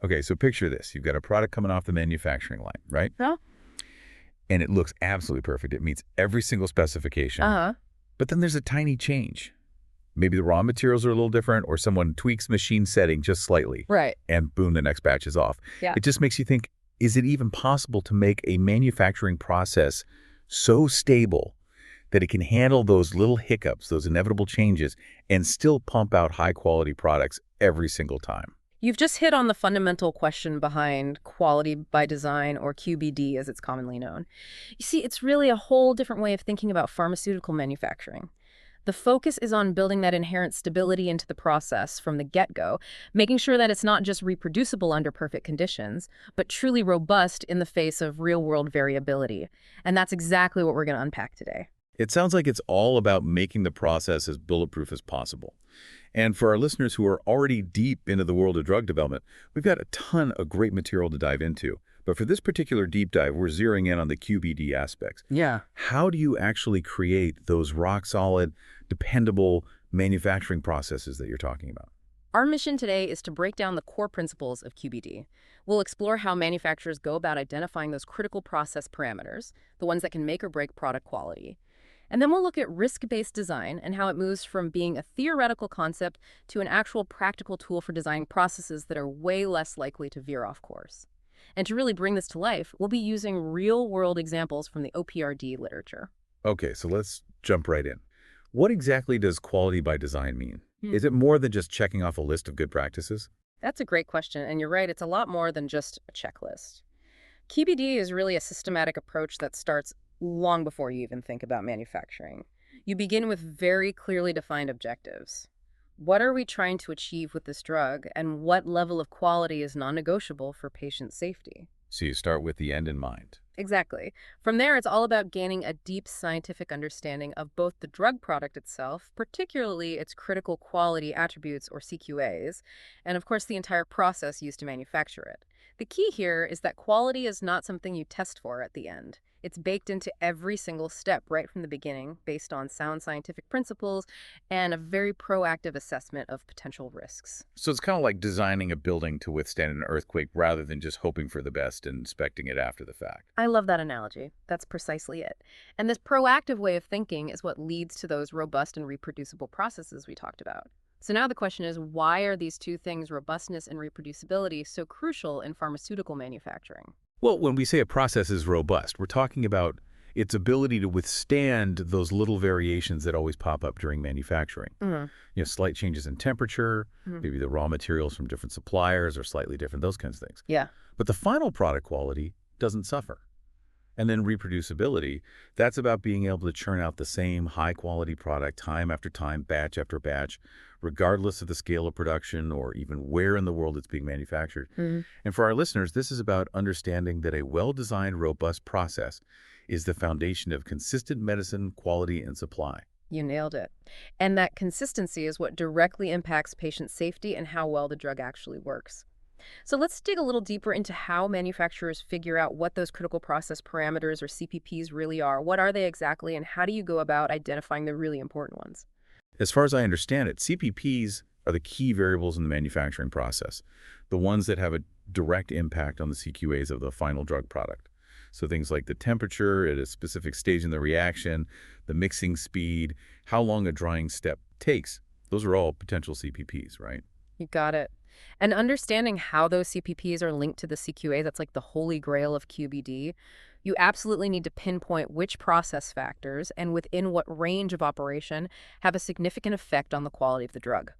Okay, so picture this. You've got a product coming off the manufacturing line, right? Yeah. And it looks absolutely perfect. It meets every single specification. Uh-huh. But then there's a tiny change. Maybe the raw materials are a little different, or someone tweaks machine setting just slightly, Right. and boom, the next batch is off. Yeah. It just makes you think, is it even possible to make a manufacturing process so stable that it can handle those little hiccups, those inevitable changes, and still pump out high-quality products every single time? You've just hit on the fundamental question behind quality by design, or QbD as it's commonly known. You see, it's really a whole different way of thinking about pharmaceutical manufacturing. The focus is on building that inherent stability into the process from the get-go, making sure that it's not just reproducible under perfect conditions, but truly robust in the face of real-world variability. And that's exactly what we're going to unpack today. It sounds like it's all about making the process as bulletproof as possible. And for our listeners who are already deep into the world of drug development, we've got a ton of great material to dive into. But for this particular deep dive, we're zeroing in on the QBD aspects. Yeah. How do you actually create those rock-solid, dependable manufacturing processes that you're talking about? Our mission today is to break down the core principles of QBD. We'll explore how manufacturers go about identifying those critical process parameters, the ones that can make or break product quality. And then we'll look at risk-based design and how it moves from being a theoretical concept to an actual practical tool for designing processes that are way less likely to veer off course. And to really bring this to life, we'll be using real-world examples from the OPR&D literature. Okay, so let's jump right in. What exactly does quality by design mean? Hmm. Is it more than just checking off a list of good practices? That's a great question, and you're right, it's a lot more than just a checklist. QBD is really a systematic approach that starts long before you even think about manufacturing. You begin with very clearly defined objectives. What are we trying to achieve with this drug, and what level of quality is non-negotiable for patient safety? So you start with the end in mind. Exactly. From there, it's all about gaining a deep scientific understanding of both the drug product itself, particularly its critical quality attributes, or CQAs, and of course the entire process used to manufacture it. The key here is that quality is not something you test for at the end. It's baked into every single step right from the beginning, based on sound scientific principles and a very proactive assessment of potential risks. So it's kind of like designing a building to withstand an earthquake rather than just hoping for the best and inspecting it after the fact. I love that analogy. That's precisely it. And this proactive way of thinking is what leads to those robust and reproducible processes we talked about. So now the question is, why are these two things, robustness and reproducibility, so crucial in pharmaceutical manufacturing? Well, when we say a process is robust, we're talking about its ability to withstand those little variations that always pop up during manufacturing. Mhm. Slight changes in temperature, Mhm. maybe the raw materials from different suppliers are slightly different, those kinds of things. Yeah. But the final product quality doesn't suffer. And then reproducibility, that's about being able to churn out the same high-quality product time after time, batch after batch, regardless of the scale of production or even where in the world it's being manufactured. Mhm. And for our listeners, this is about understanding that a well-designed, robust process is the foundation of consistent medicine, quality, and supply. You nailed it. And that consistency is what directly impacts patient safety and how well the drug actually works. So let's dig a little deeper into how manufacturers figure out what those critical process parameters, or CPPs, really are. What are they exactly, and how do you go about identifying the really important ones? As far as I understand it, CPPs are the key variables in the manufacturing process, the ones that have a direct impact on the CQAs of the final drug product. So things like the temperature at a specific stage in the reaction, the mixing speed, how long a drying step takes, those are all potential CPPs, right? You got it. And understanding how those CPPs are linked to the CQA, that's like the holy grail of QBD. You absolutely need to pinpoint which process factors and within what range of operation have a significant effect on the quality of the drug.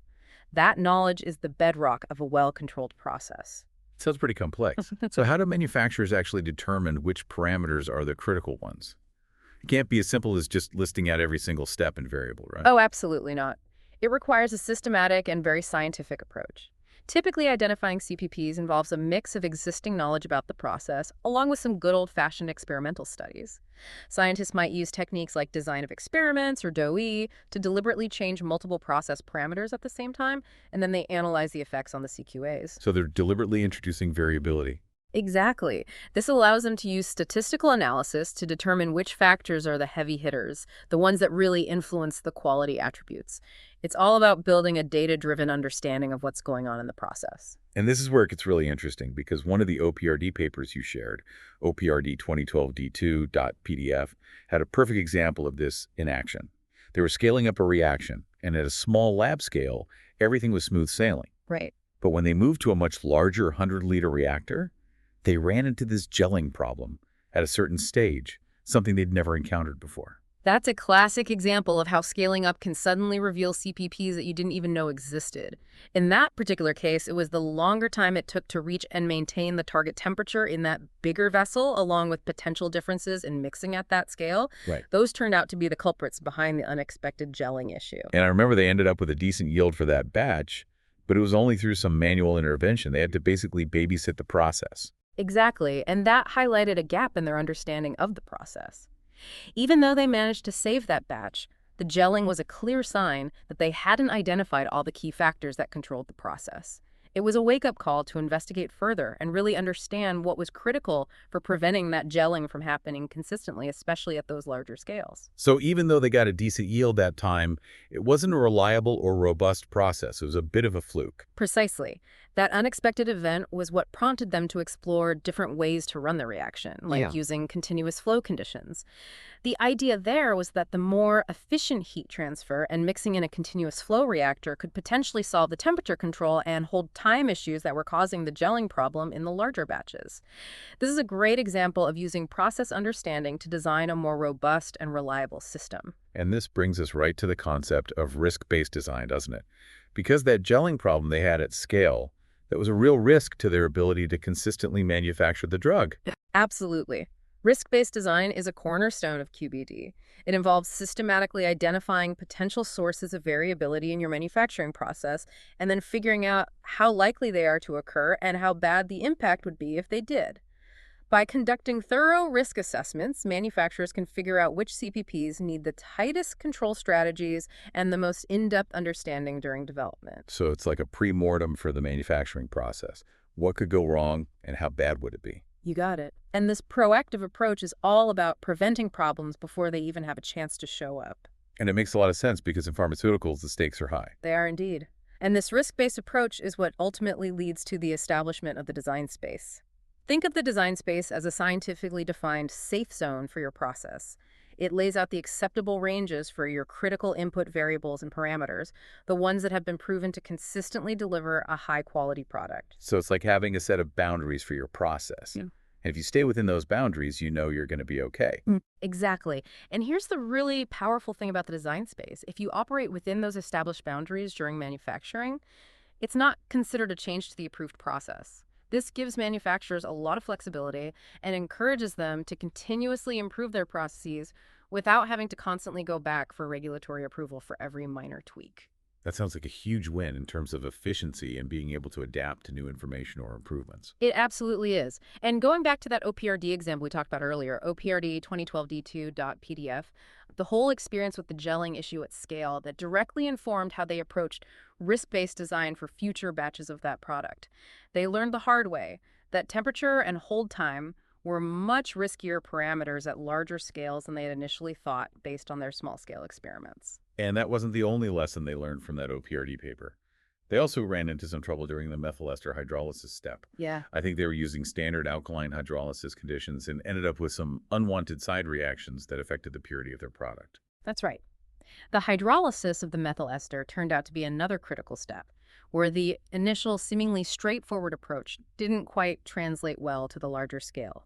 That knowledge is the bedrock of a well-controlled process. Sounds pretty complex. So how do manufacturers actually determine which parameters are the critical ones? It can't be as simple as just listing out every single step and variable, right? Oh, absolutely not. It requires a systematic and very scientific approach. Typically, identifying CPPs involves a mix of existing knowledge about the process, along with some good old-fashioned experimental studies. Scientists might use techniques like design of experiments, or DOE, to deliberately change multiple process parameters at the same time, and then they analyze the effects on the CQAs. So they're deliberately introducing variability. Exactly. This allows them to use statistical analysis to determine which factors are the heavy hitters, the ones that really influence the quality attributes. It's all about building a data-driven understanding of what's going on in the process. And this is where it gets really interesting because one of the OPRD papers you shared, OPRD 2012D2.pdf, had a perfect example of this in action. They were scaling up a reaction, and at a small lab scale, everything was smooth sailing. Right. But when they moved to a much larger 100-liter reactor, they ran into this gelling problem at a certain stage, something they'd never encountered before. That's a classic example of how scaling up can suddenly reveal CPPs that you didn't even know existed. In that particular case, it was the longer time it took to reach and maintain the target temperature in that bigger vessel, along with potential differences in mixing at that scale. Right. Those turned out to be the culprits behind the unexpected gelling issue. And I remember they ended up with a decent yield for that batch, but it was only through some manual intervention. They had to basically babysit the process. Exactly, and that highlighted a gap in their understanding of the process. Even though they managed to save that batch, the gelling was a clear sign that they hadn't identified all the key factors that controlled the process. It was a wake-up call to investigate further and really understand what was critical for preventing that gelling from happening consistently, especially at those larger scales. So even though they got a decent yield that time, it wasn't a reliable or robust process. It was a bit of a fluke. Precisely. That unexpected event was what prompted them to explore different ways to run the reaction, like using continuous flow conditions. The idea there was that the more efficient heat transfer and mixing in a continuous flow reactor could potentially solve the temperature control and hold time issues that were causing the gelling problem in the larger batches. This is a great example of using process understanding to design a more robust and reliable system. And this brings us right to the concept of risk-based design, doesn't it? Because that gelling problem they had at scale, that was a real risk to their ability to consistently manufacture the drug. Absolutely. Risk-based design is a cornerstone of QbD. It involves systematically identifying potential sources of variability in your manufacturing process and then figuring out how likely they are to occur and how bad the impact would be if they did. By conducting thorough risk assessments, manufacturers can figure out which CPPs need the tightest control strategies and the most in-depth understanding during development. So it's like a pre-mortem for the manufacturing process. What could go wrong and how bad would it be? You got it. And this proactive approach is all about preventing problems before they even have a chance to show up. And it makes a lot of sense because in pharmaceuticals, the stakes are high. They are indeed. And this risk-based approach is what ultimately leads to the establishment of the design space. Think of the design space as a scientifically defined safe zone for your process. It lays out the acceptable ranges for your critical input variables and parameters, the ones that have been proven to consistently deliver a high-quality product. So it's like having a set of boundaries for your process. Yeah. And if you stay within those boundaries, you know you're going to be okay. Exactly. And here's the really powerful thing about the design space. If you operate within those established boundaries during manufacturing, it's not considered a change to the approved process. This gives manufacturers a lot of flexibility and encourages them to continuously improve their processes without having to constantly go back for regulatory approval for every minor tweak. That sounds like a huge win in terms of efficiency and being able to adapt to new information or improvements. It absolutely is. And going back to that OPRD example we talked about earlier, OPRD 2012D2.pdf, the whole experience with the gelling issue at scale that directly informed how they approached risk-based design for future batches of that product. They learned the hard way that temperature and hold time were much riskier parameters at larger scales than they had initially thought based on their small-scale experiments. And that wasn't the only lesson they learned from that OPRD paper. They also ran into some trouble during the methyl ester hydrolysis step. Yeah. I think they were using standard alkaline hydrolysis conditions and ended up with some unwanted side reactions that affected the purity of their product. That's right. The hydrolysis of the methyl ester turned out to be another critical step, where the initial seemingly straightforward approach didn't quite translate well to the larger scale.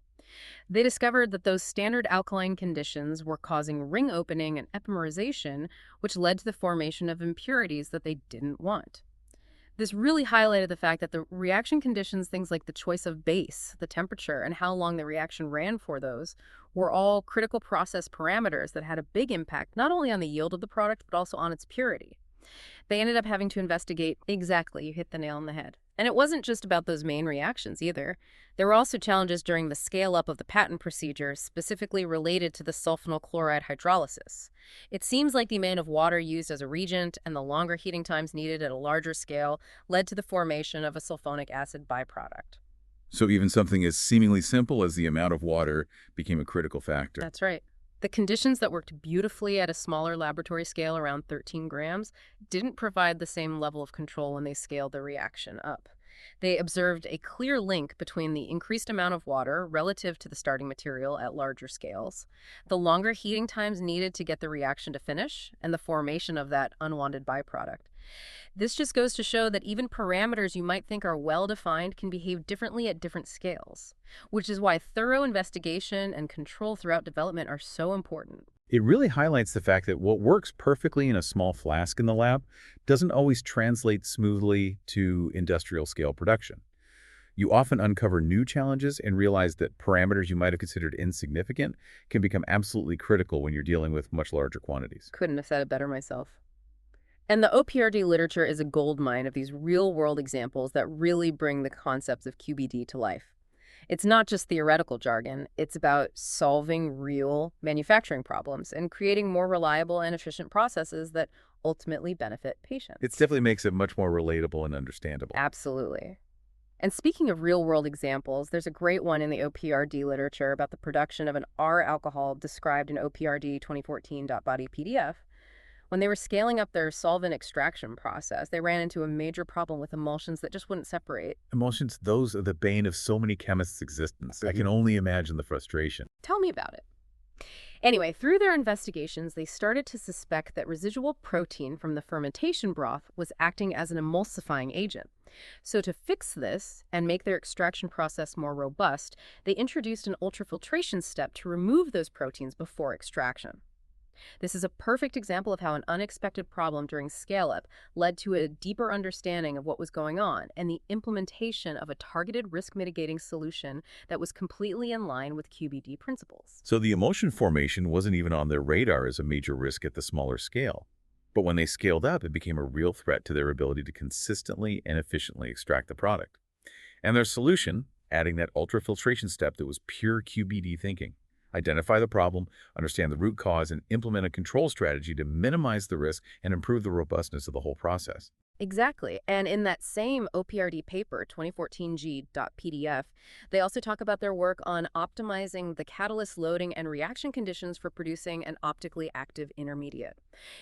They discovered that those standard alkaline conditions were causing ring opening and epimerization, which led to the formation of impurities that they didn't want. This really highlighted the fact that the reaction conditions, things like the choice of base, the temperature, and how long the reaction ran for those, were all critical process parameters that had a big impact not only on the yield of the product, but also on its purity. They ended up having to investigate exactly, you hit the nail on the head. And it wasn't just about those main reactions either. There were also challenges during the scale-up of the patent procedure, specifically related to the sulfonyl chloride hydrolysis. It seems like the amount of water used as a reagent and the longer heating times needed at a larger scale led to the formation of a sulfonic acid byproduct. So even something as seemingly simple as the amount of water became a critical factor. That's right. The conditions that worked beautifully at a smaller laboratory scale around 13 grams didn't provide the same level of control when they scaled the reaction up. They observed a clear link between the increased amount of water relative to the starting material at larger scales, the longer heating times needed to get the reaction to finish, and the formation of that unwanted byproduct. This just goes to show that even parameters you might think are well-defined can behave differently at different scales, which is why thorough investigation and control throughout development are so important. It really highlights the fact that what works perfectly in a small flask in the lab doesn't always translate smoothly to industrial scale production. You often uncover new challenges and realize that parameters you might have considered insignificant can become absolutely critical when you're dealing with much larger quantities. Couldn't have said it better myself. And the OPRD literature is a goldmine of these real-world examples that really bring the concepts of QBD to life. It's not just theoretical jargon, it's about solving real manufacturing problems and creating more reliable and efficient processes that ultimately benefit It patients. definitely makes it much more relatable and understandable. Absolutely. And speaking of real-world examples, there's a great one in the OPRD literature about the production of an R alcohol described in OPRD 2014.body PDF. When they were scaling up their solvent extraction process, they ran into a major problem with emulsions that just wouldn't separate. Emulsions, those are the bane of so many chemists' existence. I can only imagine the frustration. Tell me about it. Anyway, through their investigations, they started to suspect that residual protein from the fermentation broth was acting as an emulsifying agent. So to fix this and make their extraction process more robust, they introduced an ultrafiltration step to remove those proteins before extraction. This is a perfect example of how an unexpected problem during scale-up led to a deeper understanding of what was going on and the implementation of a targeted risk-mitigating solution that was completely in line with QBD principles. So the emulsion formation wasn't even on their radar as a major risk at the smaller scale. But when they scaled up, it became a real threat to their ability to consistently and efficiently extract the product. And their solution, adding that ultrafiltration step that was pure QBD thinking. Identify the problem, understand the root cause, and implement a control strategy to minimize the risk and improve the robustness of the whole process. Exactly. And in that same OPRD paper, 2014G.PDF, they also talk about their work on optimizing the catalyst loading and reaction conditions for producing an optically active intermediate.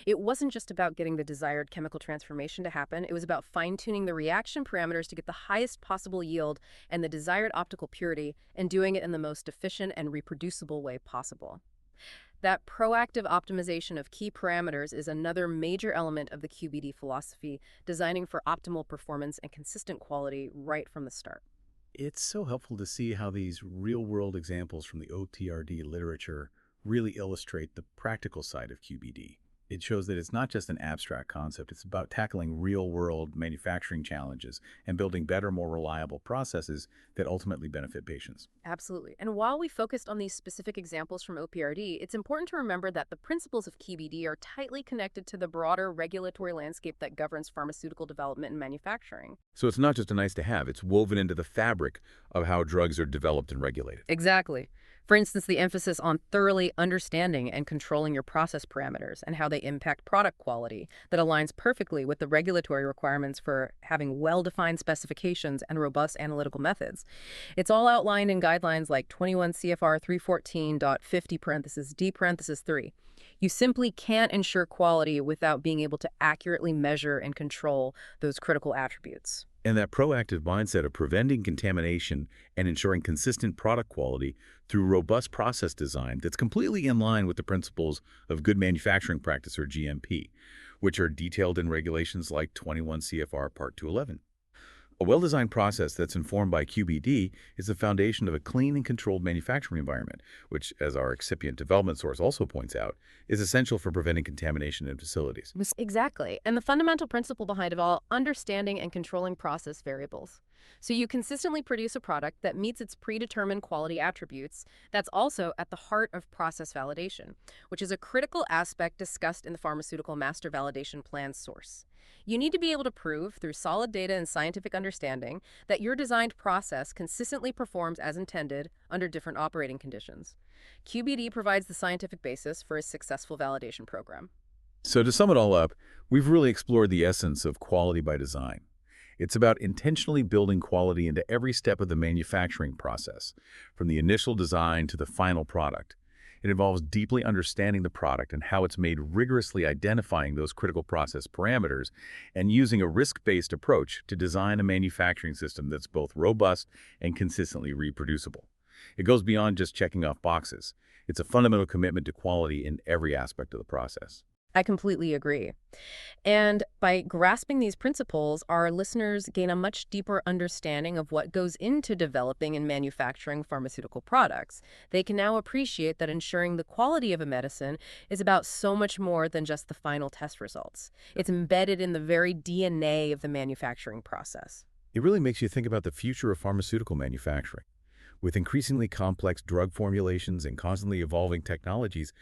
It wasn't just about getting the desired chemical transformation to happen, it was about fine-tuning the reaction parameters to get the highest possible yield and the desired optical purity, and doing it in the most efficient and reproducible way possible. That proactive optimization of key parameters is another major element of the QBD philosophy, designing for optimal performance and consistent quality right from the start. It's so helpful to see how these real-world examples from the OTRD literature really illustrate the practical side of QBD. It shows that it's not just an abstract concept, it's about tackling real-world manufacturing challenges and building better, more reliable processes that ultimately benefit patients. Absolutely. And while we focused on these specific examples from OPRD, it's important to remember that the principles of QBD are tightly connected to the broader regulatory landscape that governs pharmaceutical development and manufacturing. So it's not just a nice to have, it's woven into the fabric of how drugs are developed and regulated. Exactly. For instance, the emphasis on thoroughly understanding and controlling your process parameters and how they impact product quality that aligns perfectly with the regulatory requirements for having well-defined specifications and robust analytical methods. It's all outlined in guidelines like 21 CFR 314.50(d)(3). You simply can't ensure quality without being able to accurately measure and control those critical attributes. And that proactive mindset of preventing contamination and ensuring consistent product quality through robust process design that's completely in line with the principles of good manufacturing practice, or GMP, which are detailed in regulations like 21 CFR Part 211. A well-designed process that's informed by QBD is the foundation of a clean and controlled manufacturing environment, which, as our excipient development source also points out, is essential for preventing contamination in facilities. Exactly. And the fundamental principle behind it all, understanding and controlling process variables. So you consistently produce a product that meets its predetermined quality attributes that's also at the heart of process validation, which is a critical aspect discussed in the Pharmaceutical Master Validation Plan source. You need to be able to prove, through solid data and scientific understanding, that your designed process consistently performs as intended under different operating conditions. QBD provides the scientific basis for a successful validation program. So to sum it all up, we've really explored the essence of quality by design. It's about intentionally building quality into every step of the manufacturing process, from the initial design to the final product. It involves deeply understanding the product and how it's made, rigorously identifying those critical process parameters, and using a risk-based approach to design a manufacturing system that's both robust and consistently reproducible. It goes beyond just checking off boxes. It's a fundamental commitment to quality in every aspect of the process. I completely agree. And by grasping these principles, our listeners gain a much deeper understanding of what goes into developing and manufacturing pharmaceutical products. They can now appreciate that ensuring the quality of a medicine is about so much more than just the final test results. It's embedded in the very DNA of the manufacturing process. It really makes you think about the future of pharmaceutical manufacturing. With increasingly complex drug formulations and constantly evolving technologies,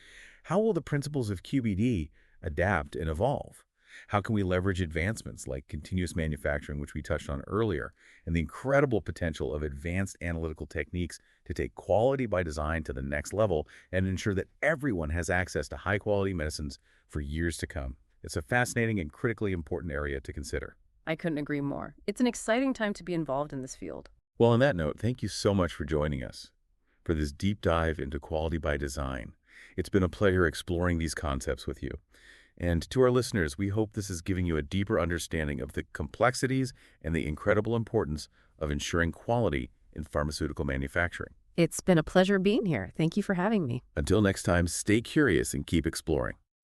how will the principles of QBD adapt and evolve? How can we leverage advancements like continuous manufacturing, which we touched on earlier, and the incredible potential of advanced analytical techniques to take quality by design to the next level and ensure that everyone has access to high-quality medicines for years to come? It's a fascinating and critically important area to consider. I couldn't agree more. It's an exciting time to be involved in this field. Well, on that note, thank you so much for joining us for this deep dive into quality by design. It's been a pleasure exploring these concepts with you. And to our listeners, we hope this is giving you a deeper understanding of the complexities and the incredible importance of ensuring quality in pharmaceutical manufacturing. It's been a pleasure being here. Thank you for having me. Until next time, stay curious and keep exploring.